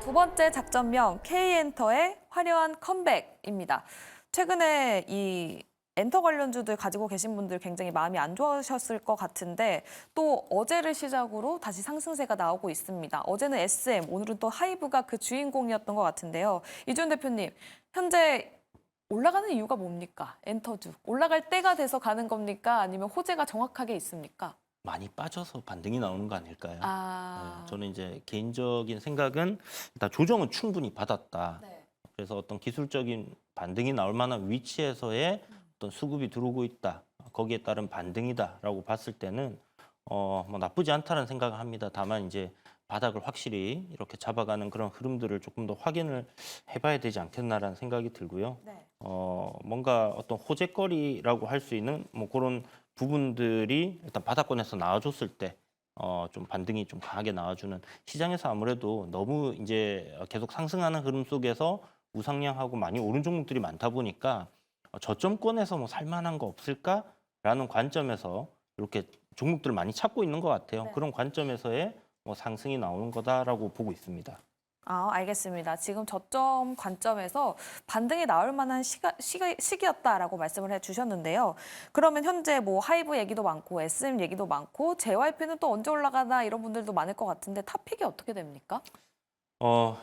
두 번째 작전명 K엔터의 화려한 컴백입니다. 최근에 이 엔터 관련주들 가지고 계신 분들 굉장히 마음이 안 좋으셨을 것 같은데 또 어제를 시작으로 다시 상승세가 나오고 있습니다. 어제는 SM, 오늘은 또 하이브가 그 주인공이었던 것 같은데요. 이준 대표님, 현재 올라가는 이유가 뭡니까? 엔터주. 올라갈 때가 돼서 가는 겁니까? 아니면 호재가 정확하게 있습니까? 많이 빠져서 반등이 나오는 거 아닐까요? 아, 저는 이제 개인적인 생각은 일단 조정은 충분히 받았다. 네. 그래서 어떤 기술적인 반등이 나올 만한 위치에서의 어떤 수급이 들어오고 있다. 거기에 따른 반등이다라고 봤을 때는 뭐 나쁘지 않다는 생각을 합니다. 다만 이제 바닥을 확실히 이렇게 잡아가는 그런 흐름들을 조금 더 확인을 해봐야 되지 않겠나라는 생각이 들고요. 네. 뭔가 어떤 호재거리라고 할 수 있는 뭐 그런 부분들이 일단 바닥권에서 나와줬을 때 좀 반등이 좀 강하게 나와주는 시장에서 아무래도 너무 이제 계속 상승하는 흐름 속에서 우상향하고 많이 오른 종목들이 많다 보니까 저점권에서 뭐 살만한 거 없을까라는 관점에서 이렇게 종목들을 많이 찾고 있는 것 같아요. 네. 그런 관점에서의 뭐 상승이 나오는 거다라고 보고 있습니다. 아, 알겠습니다. 지금 저점 관점에서 반등이 나올 만한 시기였다라고 말씀을 해주셨는데요. 그러면 현재 뭐 하이브 얘기도 많고 SM 얘기도 많고 JYP는 또 언제 올라가나 이런 분들도 많을 것 같은데 탑픽이 어떻게 됩니까?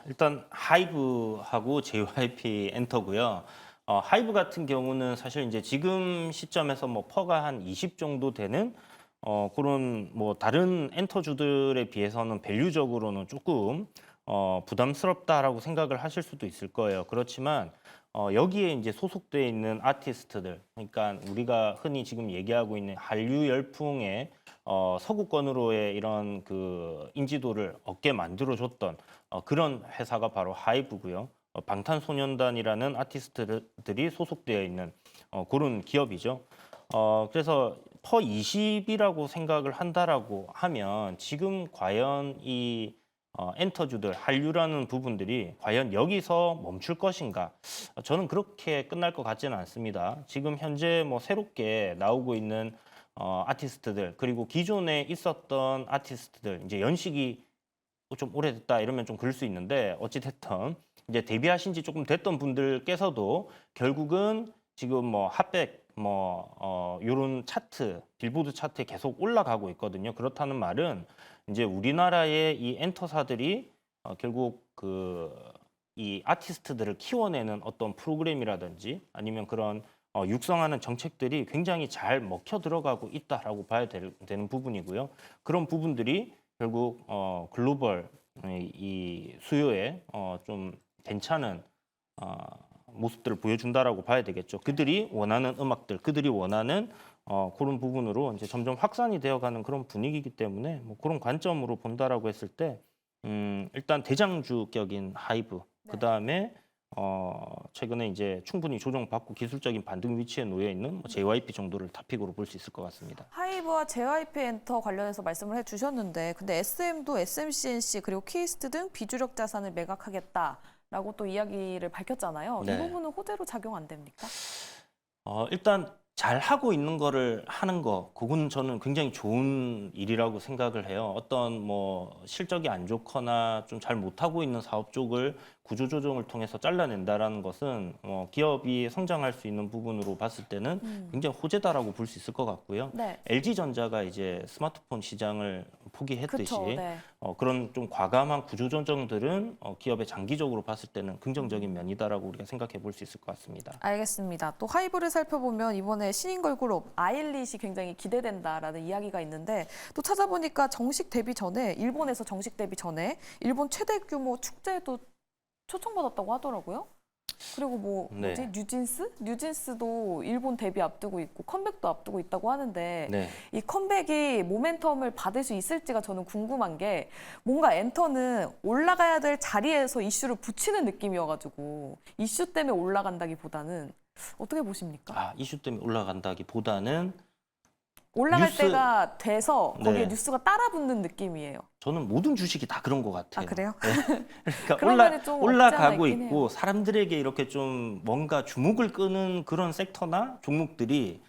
일단 하이브하고 JYP 엔터고요. 하이브 같은 경우는 사실 이제 지금 시점에서 뭐 퍼가 한 20 정도 되는 그런 뭐 다른 엔터주들에 비해서는 밸류적으로는 조금 부담스럽다라고 생각을 하실 수도 있을 거예요. 그렇지만 여기에 이제 소속돼 있는 아티스트들, 그러니까 우리가 흔히 지금 얘기하고 있는 한류 열풍의 서구권으로의 이런 그 인지도를 얻게 만들어줬던 그런 회사가 바로 하이브고요. 방탄소년단이라는 아티스트들이 소속되어 있는 그런 기업이죠. 그래서 퍼 20이라고 생각을 한다라고 하면 지금 과연 이 엔터주들, 한류라는 부분들이 과연 여기서 멈출 것인가? 저는 그렇게 끝날 것 같지는 않습니다. 지금 현재 뭐 새롭게 나오고 있는 아티스트들, 그리고 기존에 있었던 아티스트들, 이제 연식이 좀 오래됐다 이러면 좀 그럴 수 있는데 어찌됐든 이제 데뷔하신 지 조금 됐던 분들께서도 결국은 지금 뭐 핫백 요런 차트, 빌보드 차트에 계속 올라가고 있거든요. 그렇다는 말은 이제 우리나라의 이 엔터사들이 결국 이 아티스트들을 키워내는 어떤 프로그램이라든지 아니면 그런 육성하는 정책들이 굉장히 잘 먹혀 들어가고 있다라고 봐야 되는 부분이고요. 그런 부분들이 결국 글로벌 이 수요에 좀 괜찮은 모습들을 보여준다라고 봐야 되겠죠. 그들이 원하는 음악들, 그들이 원하는 그런 부분으로 이제 점점 확산이 되어가는 그런 분위기이기 때문에 뭐 그런 관점으로 본다라고 했을 때 일단 대장주격인 하이브, 그 다음에 최근에 이제 충분히 조정받고 기술적인 반등 위치에 놓여 있는 뭐 JYP 정도를 탑픽으로 볼 수 있을 것 같습니다. 하이브와 JYP 엔터 관련해서 말씀을 해주셨는데 근데 SM도 SMCNC 그리고 키스트 등 비주력 자산을 매각하겠다라고 또 이야기를 밝혔잖아요. 이 네. 부분은 호재로 작용 안 됩니까? 일단 잘 하고 있는 거를 하는 거, 그건 저는 굉장히 좋은 일이라고 생각을 해요. 어떤 뭐 실적이 안 좋거나 좀 잘 못하고 있는 사업 쪽을 구조조정을 통해서 잘라낸다라는 것은 기업이 성장할 수 있는 부분으로 봤을 때는 굉장히 호재다라고 볼 수 있을 것 같고요. 네. LG전자가 이제 스마트폰 시장을 포기했듯이 그쵸, 네. 그런 좀 과감한 구조조정들은 기업의 장기적으로 봤을 때는 긍정적인 면이다라고 우리가 생각해 볼 수 있을 것 같습니다. 알겠습니다. 또 하이브를 살펴보면 이번에 신인 걸그룹 아일릿이 굉장히 기대된다라는 이야기가 있는데 또 찾아보니까 정식 데뷔 전에 일본에서 정식 데뷔 전에 일본 최대 규모 축제도 초청받았다고 하더라고요. 그리고 뭐 네. 뭐지 뉴진스도 일본 데뷔 앞두고 있고 컴백도 앞두고 있다고 하는데 네. 이 컴백이 모멘텀을 받을 수 있을지가 저는 궁금한 게 뭔가 엔터는 올라가야 될 자리에서 이슈를 붙이는 느낌이어가지고 이슈 때문에 올라간다기보다는 어떻게 보십니까? 이슈 때문에 올라간다기보다는 올라갈 뉴스- 때가 돼서 거기에 네. 뉴스가 따라붙는 느낌이에요. 저는 모든 주식이 다 그런 것 같아요. 아, 그래요? 네. 그러니까 그런 면이 좀 없지 않아 올라가고 있긴 있고 해요. 사람들에게 이렇게 좀 뭔가 주목을 끄는 그런 섹터나 종목들이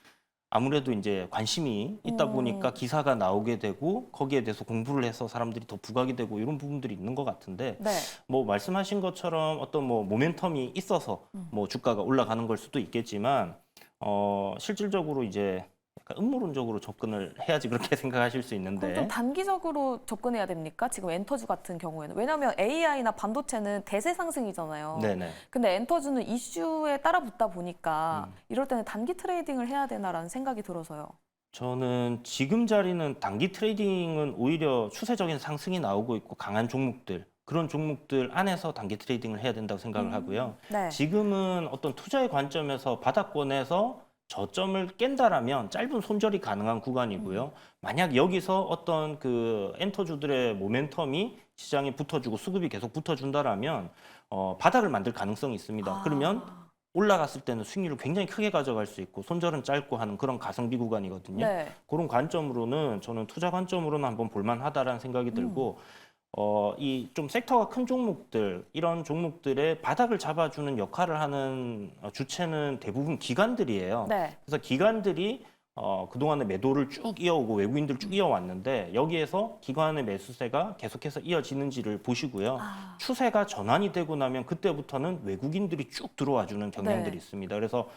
아무래도 이제 관심이 있다 보니까 기사가 나오게 되고 거기에 대해서 공부를 해서 사람들이 더 부각이 되고 이런 부분들이 있는 것 같은데 네. 뭐 말씀하신 것처럼 어떤 뭐 모멘텀이 있어서 뭐 주가가 올라가는 걸 수도 있겠지만 실질적으로 이제 약간 음모론적으로 접근을 해야지 그렇게 생각하실 수 그럼 있는데 좀 단기적으로 접근해야 됩니까? 지금 엔터주 같은 경우에는. 왜냐하면 AI나 반도체는 대세 상승이잖아요. 네네. 근데 엔터주는 이슈에 따라 붙다 보니까 이럴 때는 단기 트레이딩을 해야 되나라는 생각이 들어서요. 저는 지금 자리는 단기 트레이딩은 오히려 추세적인 상승이 나오고 있고 강한 종목들 그런 종목들 안에서 단기 트레이딩을 해야 된다고 생각을 하고요. 네. 지금은 어떤 투자의 관점에서 바닥권에서 저점을 깬다라면 짧은 손절이 가능한 구간이고요. 만약 여기서 어떤 그 엔터주들의 모멘텀이 시장에 붙어주고 수급이 계속 붙어준다라면 바닥을 만들 가능성이 있습니다. 그러면 올라갔을 때는 수익률을 굉장히 크게 가져갈 수 있고 손절은 짧고 하는 그런 가성비 구간이거든요. 네. 그런 관점으로는 저는 투자 관점으로는 한번 볼만하다라는 생각이 들고 이 좀 섹터가 큰 종목들 이런 종목들의 바닥을 잡아주는 역할을 하는 주체는 대부분 기관들이에요. 네. 그래서 기관들이 그동안에 매도를 쭉 이어오고 외국인들 쭉 이어왔는데 여기에서 기관의 매수세가 계속해서 이어지는지를 보시고요. 추세가 전환이 되고 나면 그때부터는 외국인들이 쭉 들어와주는 경향들이 네. 있습니다. 그래서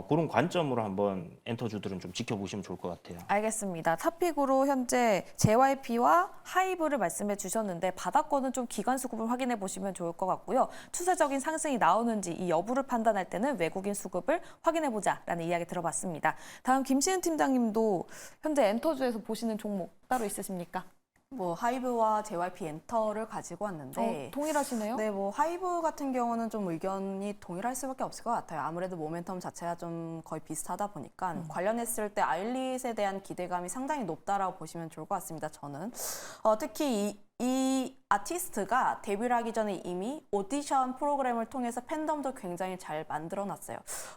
그런 관점으로 한번 엔터주들은 좀 지켜보시면 좋을 것 같아요. 알겠습니다. 탑픽으로 현재 JYP와 하이브를 말씀해 주셨는데 바닥권은 좀 기관 수급을 확인해 보시면 좋을 것 같고요. 추세적인 상승이 나오는지 이 여부를 판단할 때는 외국인 수급을 확인해 보자라는 이야기 들어봤습니다. 다음 김시은 팀장님도 현재 엔터주에서 보시는 종목 따로 있으십니까? 뭐 하이브와 JYP 엔터를 가지고 왔는데 동일하시네요? 네, 뭐 하이브 같은 경우는 좀 의견이 동일할 수밖에 없을 것 같아요. 아무래도 모멘텀 자체가 좀 거의 비슷하다 보니까 관련했을 때 아일릿에 대한 기대감이 상당히 높다라고 보시면 좋을 것 같습니다. 저는 특히 이 아티스트가 데뷔를 하기 전에 이미 오디션 프로그램을 통해서 팬덤도 굉장히 잘 만들어놨어요.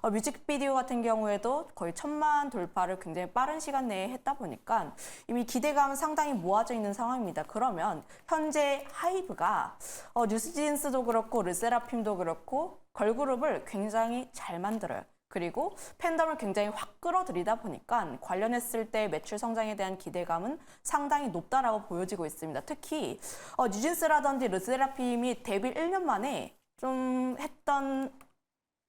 뮤직비디오 같은 경우에도 거의 1000만 돌파를 굉장히 빠른 시간 내에 했다 보니까 이미 기대감은 상당히 모아져 있는 상황입니다. 그러면 현재 하이브가 뉴스진스도 그렇고 르세라핌도 그렇고 걸그룹을 굉장히 잘 만들어요. 그리고 팬덤을 굉장히 확 끌어들이다 보니까 관련했을 때 매출 성장에 대한 기대감은 상당히 높다라고 보여지고 있습니다. 특히 뉴진스라든지 르세라핌이 데뷔 1년 만에 좀 했던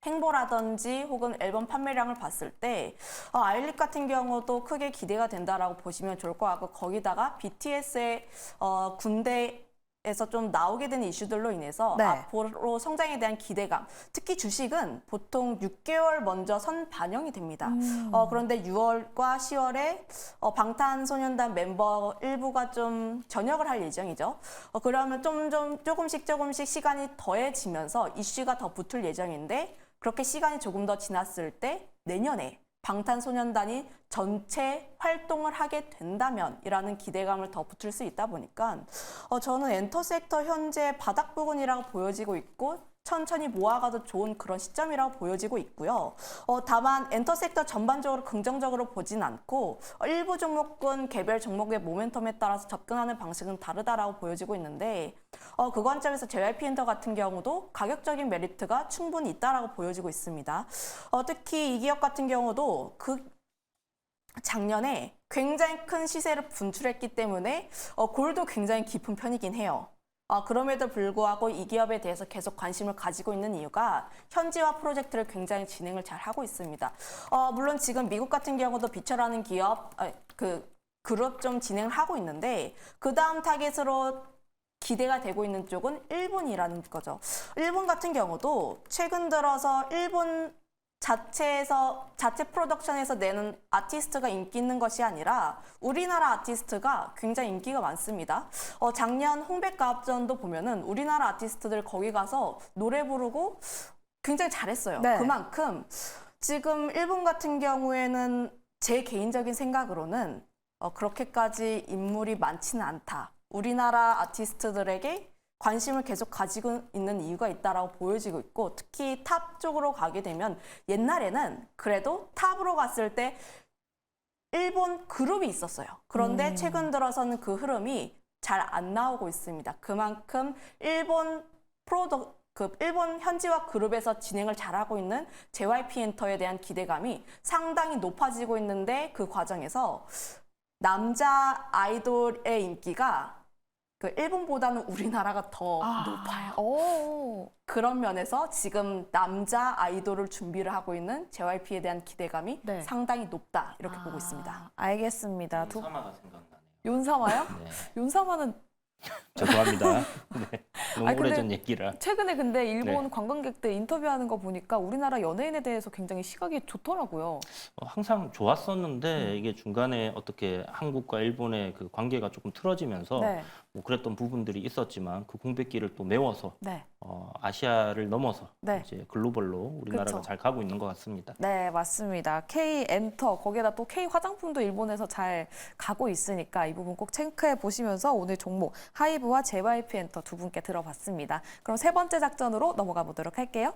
행보라든지 혹은 앨범 판매량을 봤을 때 아일릿 같은 경우도 크게 기대가 된다라고 보시면 좋을 것 같고 거기다가 BTS의 군대에서 좀 나오게 된 이슈들로 인해서 네. 앞으로 성장에 대한 기대감, 특히 주식은 보통 6개월 먼저 선 반영이 됩니다. 그런데 6월과 10월에 방탄소년단 멤버 일부가 좀 전역을 할 예정이죠. 그러면 조금씩 시간이 더해지면서 이슈가 더 붙을 예정인데 그렇게 시간이 조금 더 지났을 때 내년에 방탄소년단이 전체 활동을 하게 된다면이라는 기대감을 더 붙을 수 있다 보니까 저는 엔터 섹터 현재 바닥 부근이라고 보여지고 있고 천천히 모아가도 좋은 그런 시점이라고 보여지고 있고요. 다만 엔터 섹터 전반적으로 긍정적으로 보진 않고 일부 종목군 개별 종목의 모멘텀에 따라서 접근하는 방식은 다르다라고 보여지고 있는데 그 관점에서 JYP 엔터 같은 경우도 가격적인 메리트가 충분히 있다라고 보여지고 있습니다. 특히 이 기업 같은 경우도 작년에 굉장히 큰 시세를 분출했기 때문에 골도 굉장히 깊은 편이긴 해요. 그럼에도 불구하고 이 기업에 대해서 계속 관심을 가지고 있는 이유가 현지화 프로젝트를 굉장히 진행을 잘 하고 있습니다. 물론 지금 미국 같은 경우도 비처라는 기업, 그룹 좀 진행을 하고 있는데 그 다음 타겟으로 기대가 되고 있는 쪽은 일본이라는 거죠. 일본 같은 경우도 최근 들어서 일본 자체 프로덕션에서 내는 아티스트가 인기 있는 것이 아니라 우리나라 아티스트가 굉장히 인기가 많습니다. 작년 홍백가합전도 보면은 우리나라 아티스트들 거기 가서 노래 부르고 굉장히 잘했어요. 네. 그만큼 지금 일본 같은 경우에는 제 개인적인 생각으로는 그렇게까지 인물이 많지는 않다. 우리나라 아티스트들에게 관심을 계속 가지고 있는 이유가 있다라고 보여지고 있고 특히 탑 쪽으로 가게 되면 옛날에는 그래도 탑으로 갔을 때 일본 그룹이 있었어요. 그런데 최근 들어서는 그 흐름이 잘 안 나오고 있습니다. 그만큼 일본 그 일본 현지화 그룹에서 진행을 잘하고 있는 JYP 엔터에 대한 기대감이 상당히 높아지고 있는데 그 과정에서 남자 아이돌의 인기가 그 일본보다는 우리나라가 더 높아요. 오. 그런 면에서 지금 남자 아이돌을 준비를 하고 있는 JYP에 대한 기대감이 네. 상당히 높다 이렇게 보고 있습니다. 알겠습니다. 사마가 생각나네요. 윤사마요? 네. 윤사마는 죄송합니다. 네. 너무 아니, 근데 오래전 얘기라. 최근에 근데 일본 네. 관광객들 인터뷰하는 거 보니까 우리나라 연예인에 대해서 굉장히 시각이 좋더라고요. 항상 좋았었는데 이게 중간에 어떻게 한국과 일본의 그 관계가 조금 틀어지면서 네. 뭐 그랬던 부분들이 있었지만 그 공백기를 또 메워서 네. 아시아를 넘어서 네. 이제 글로벌로 우리나라가 그쵸. 잘 가고 있는 것 같습니다. 네, 맞습니다. K 엔터 거기에다 또 K 화장품도 일본에서 잘 가고 있으니까 이 부분 꼭 체크해 보시면서 오늘 종목 하이브와 JYP 엔터 두 분께 들어봤습니다. 그럼 세 번째 작전으로 넘어가 보도록 할게요.